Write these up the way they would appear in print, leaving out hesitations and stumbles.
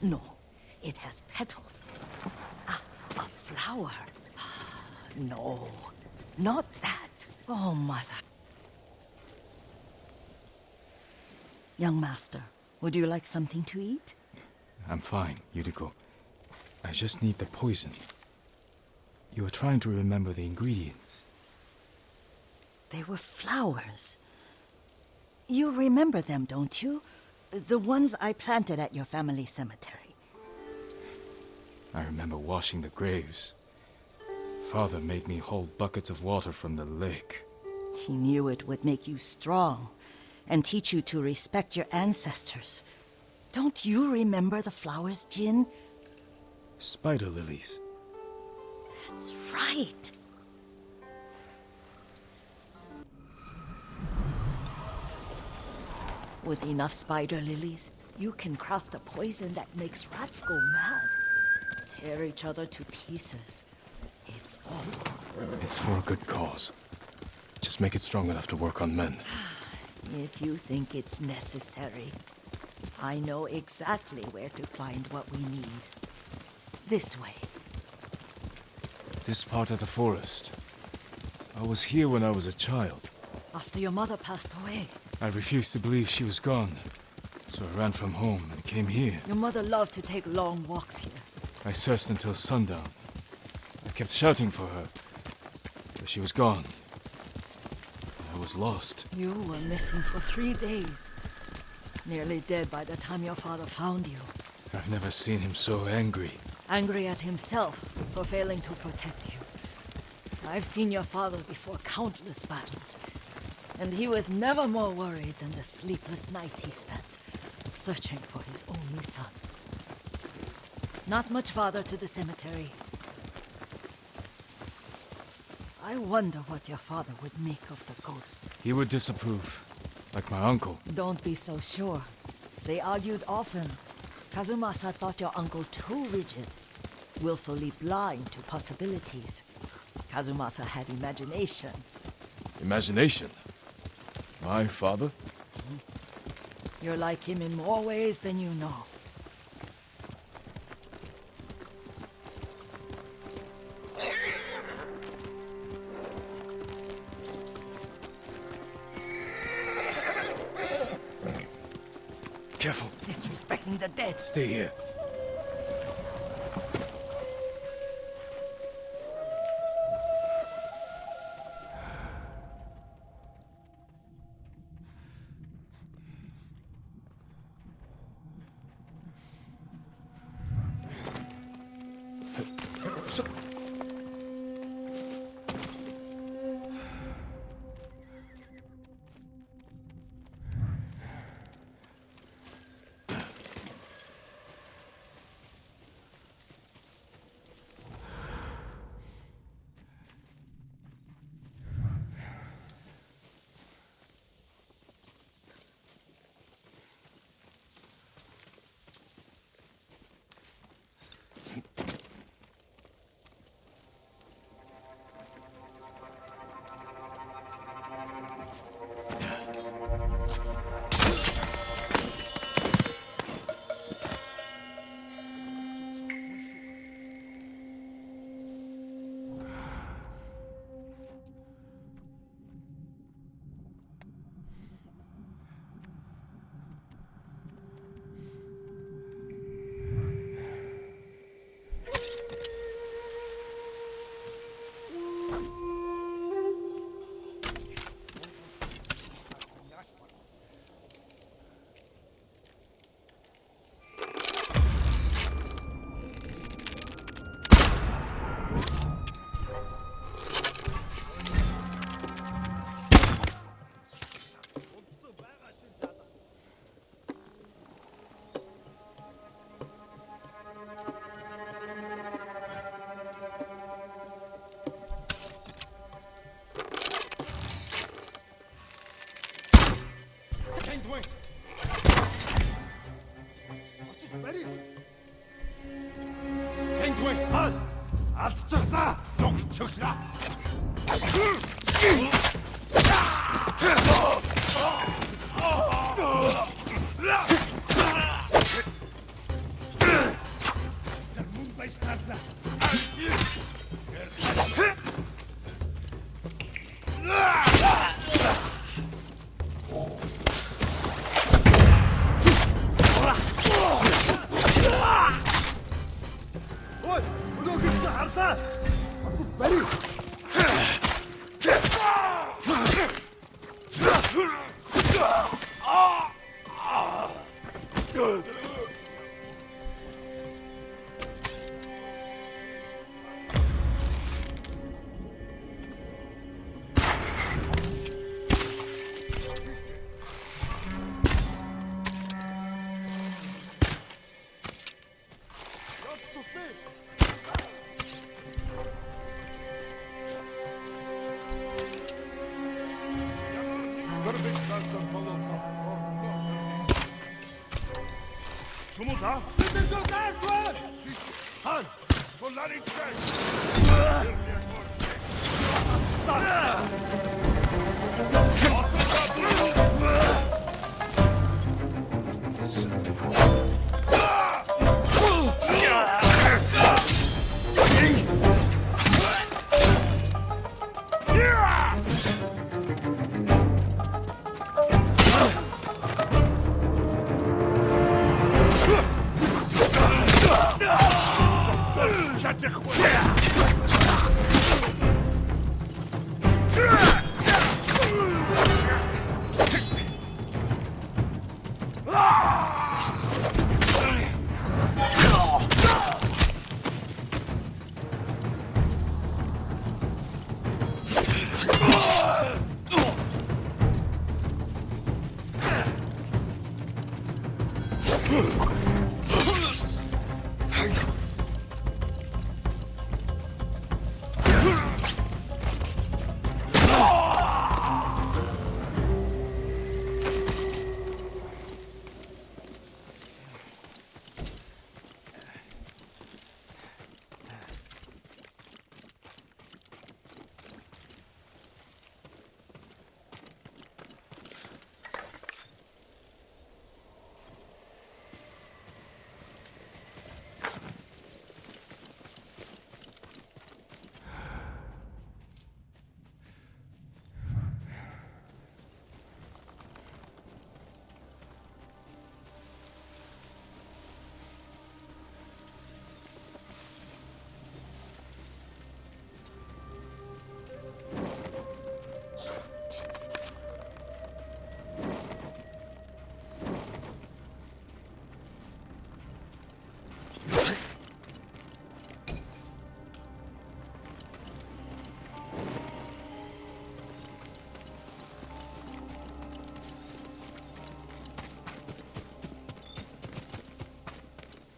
No, it has petals. Ah, a flower. No, not that. Oh, mother. Young master, would you like something to eat? I'm fine, Yuriko. I just need the poison. You were trying to remember the ingredients. They were flowers. You remember them, don't you? The ones I planted at your family cemetery. I remember washing the graves. Father made me hold buckets of water from the lake. He knew it would make you strong and teach you to respect your ancestors. Don't you remember the flowers, Jin? Spider lilies. That's right. With enough spider lilies, you can craft a poison that makes rats go mad. Tear each other to pieces. It's awful. It's for a good cause. Just make it strong enough to work on men. If you think it's necessary, I know exactly where to find what we need. This way. This part of the forest. I was here when I was a child. After your mother passed away. I refused to believe she was gone. So I ran from home and came here. Your mother loved to take long walks here. I searched until sundown. I kept shouting for her, but she was gone. I was lost. You were missing for 3 days. Nearly dead by the time your father found you. I've never seen him so angry. Angry at himself for failing to protect you. I've seen your father before countless battles, and he was never more worried than the sleepless nights he spent searching for his only son. Not much farther to the cemetery. I wonder what your father would make of the ghost. He would disapprove, like my uncle. Don't be so sure. They argued often. Kazumasa thought your uncle too rigid, willfully blind to possibilities. Kazumasa had imagination. Imagination? My father? You're like him in more ways than you know. Careful. Disrespecting the dead. Stay here. Алдчихлаа. Зүгчглаа.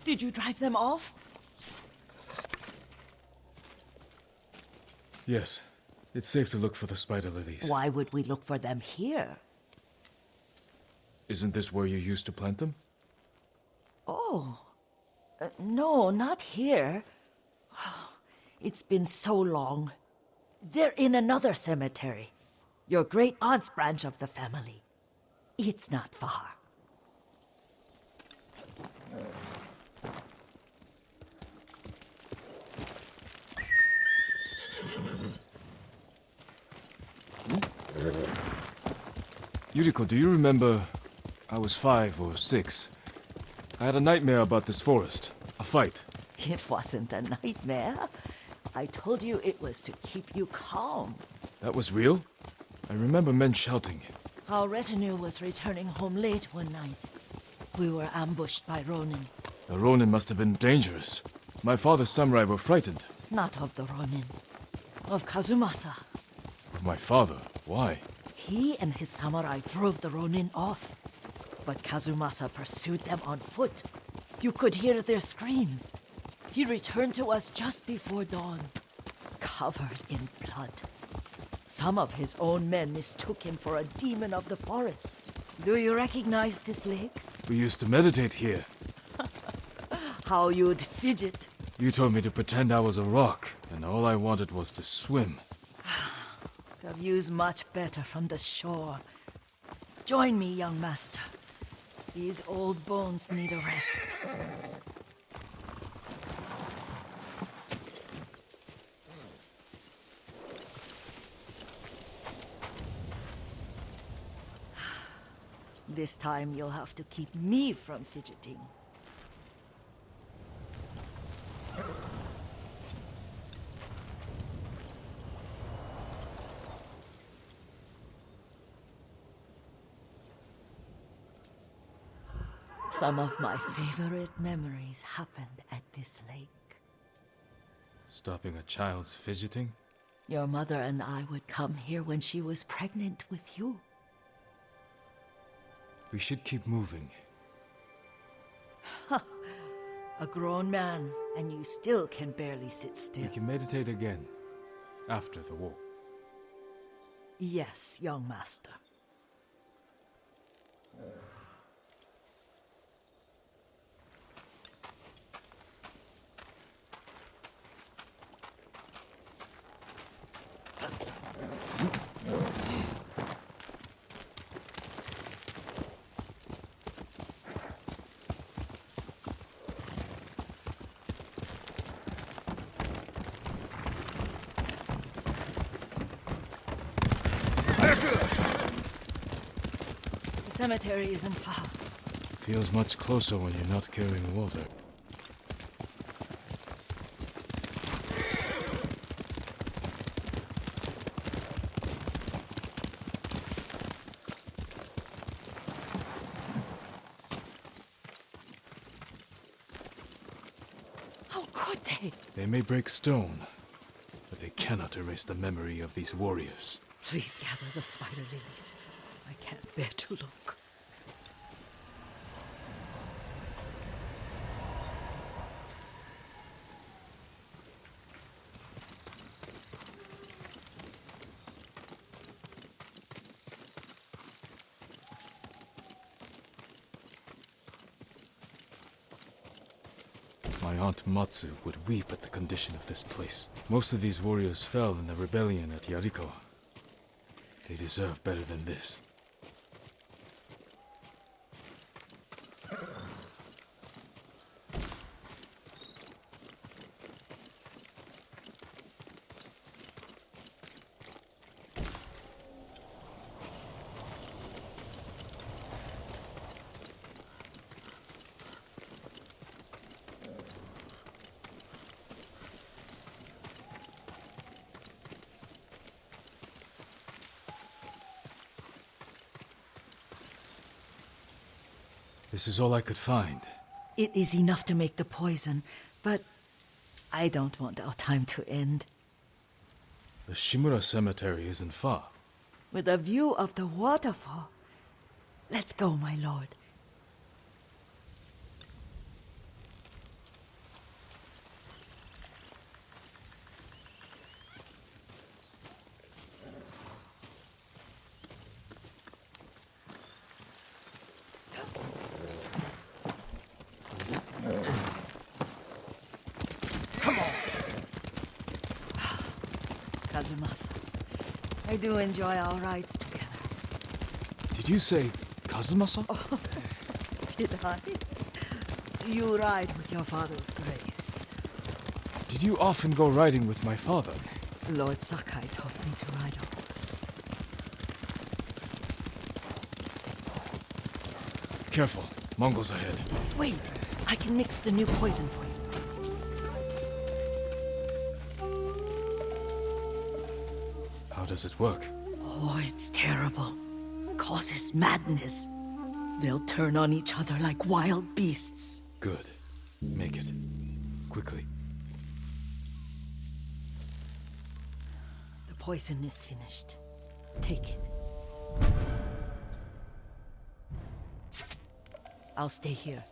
Did you drive them off? Yes. It's safe to look for the spider lilies. Why would we look for them here? Isn't this where you used to plant them? Oh. No, not here. It's been so long. They're in another cemetery. Your great-aunt's branch of the family. It's not far. Yuriko, do you remember? I was 5 or 6. I had a nightmare about this forest. A fight. It wasn't a nightmare. I told you it was to keep you calm. That was real? I remember men shouting. Our retinue was returning home late one night. We were ambushed by Ronin. The Ronin must have been dangerous. My father's samurai were frightened. Not of the Ronin. Of Kazumasa. Of my father? Why? He and his samurai drove the Ronin off. But Kazumasa pursued them on foot. You could hear their screams. He returned to us just before dawn, covered in blood. Some of his own men mistook him for a demon of the forest. Do you recognize this lake? We used to meditate here. How you'd fidget. You told me to pretend I was a rock, and all I wanted was to swim. The view's much better from the shore. Join me, young master. These old bones need a rest. This time you'll have to keep me from fidgeting. Some of my favorite memories happened at this lake. Stopping a child's fidgeting? Your mother and I would come here when she was pregnant with you. We should keep moving. A grown man, and you still can barely sit still. We can meditate again, after the war. Yes, young master. The cemetery isn't far. Feels much closer when you're not carrying water. How could they? They may break stone, but they cannot erase the memory of these warriors. Please gather the spider lilies. I can't bear to look. My aunt Matsu would weep at the condition of this place. Most of these warriors fell in the rebellion at Yarikawa. They deserve better than this. This is all I could find. It is enough to make the poison, but I don't want our time to end. The Shimura cemetery isn't far. With a view of the waterfall. Let's go, my lord. Kazumasa, I do enjoy our rides together. Did you say Kazumasa? Oh, did I? You ride with your father's grace. Did you often go riding with my father? Lord Sakai taught me to ride a horse. Careful, Mongols ahead. Wait, I can mix the new poison for you. How does it work? Oh, it's terrible. Causes madness. They'll turn on each other like wild beasts. Good. Make it. Quickly. The poison is finished. Take it. I'll stay here.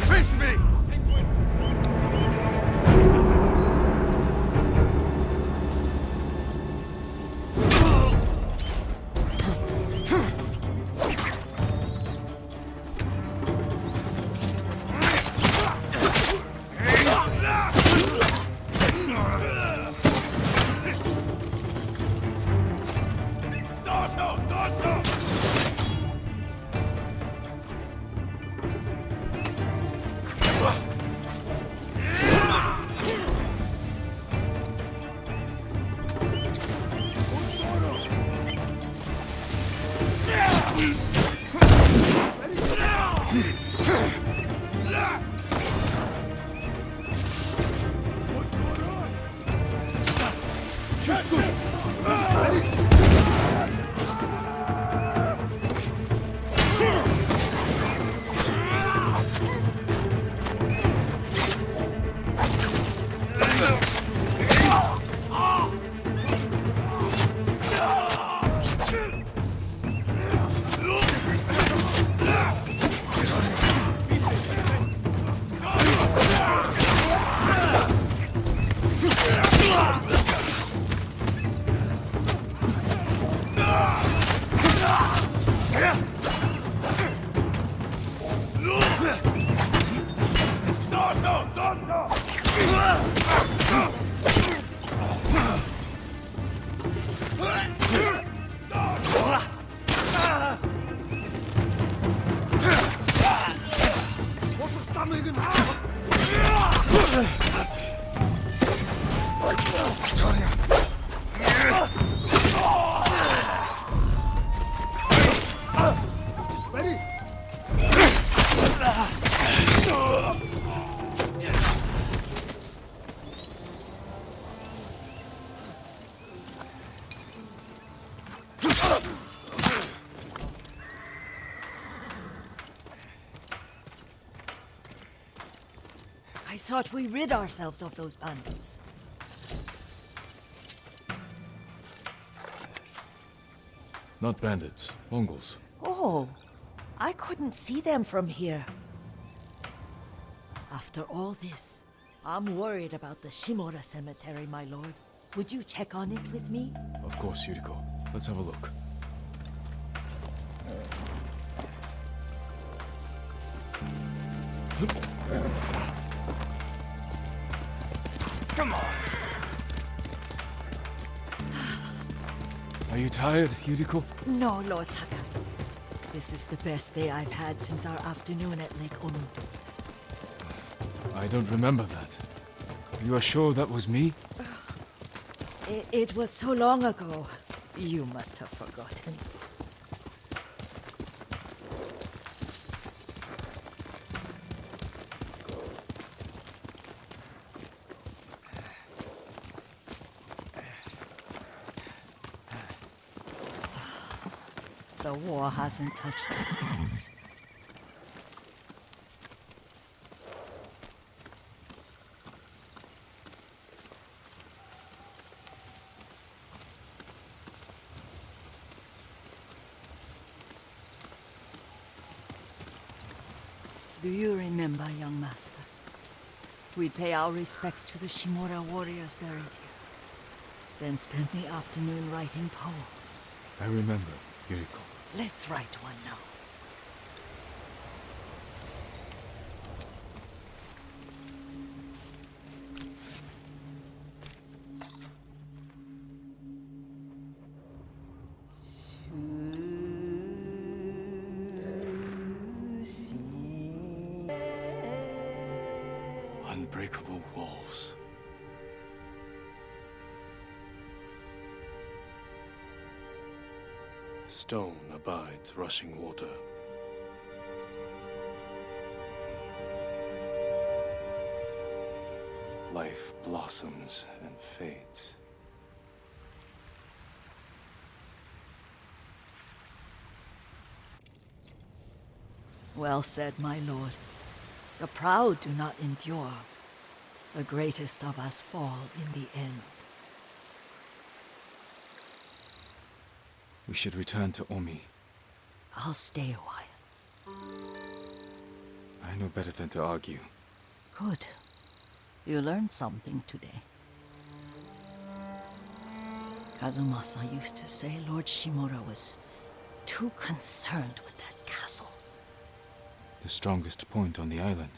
Face me! I thought we rid ourselves of those bandits. Not bandits, Mongols. Oh, I couldn't see them from here. After all this, I'm worried about the Shimura cemetery, my lord. Would you check on it with me? Of course, Yuriko. Let's have a look. Come on. Are you tired, Yuriko? No, Lord Sakai. This is the best day I've had since our afternoon at Lake Onu. I don't remember that. You are sure that was me? It was so long ago. You must have forgotten. The war hasn't touched us once. Do you remember, young master? We'd pay our respects to the Shimura warriors buried here. Then spend the afternoon writing poems. I remember, Yuriko. Let's write one now. Unbreakable walls. Stone abides rushing water. Life blossoms and fades. Well said, my lord. The proud do not endure. The greatest of us fall in the end. We should return to Omi. I'll stay a while. I know better than to argue. Good. You learned something today. Kazumasa used to say Lord Shimura was too concerned with that castle. The strongest point on the island.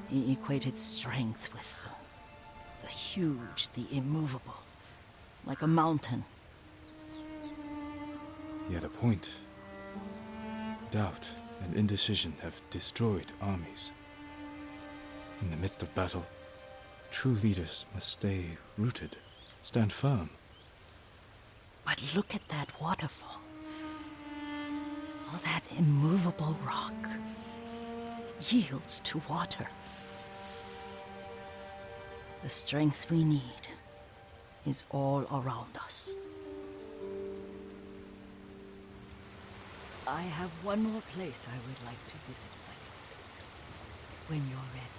He equated strength with the huge, the immovable. Like a mountain. Yet a point. Doubt and indecision have destroyed armies. In the midst of battle, true leaders must stay rooted, stand firm. But look at that waterfall. All that immovable rock yields to water. The strength we need is all around us. I have one more place I would like to visit, my lord. When you're ready.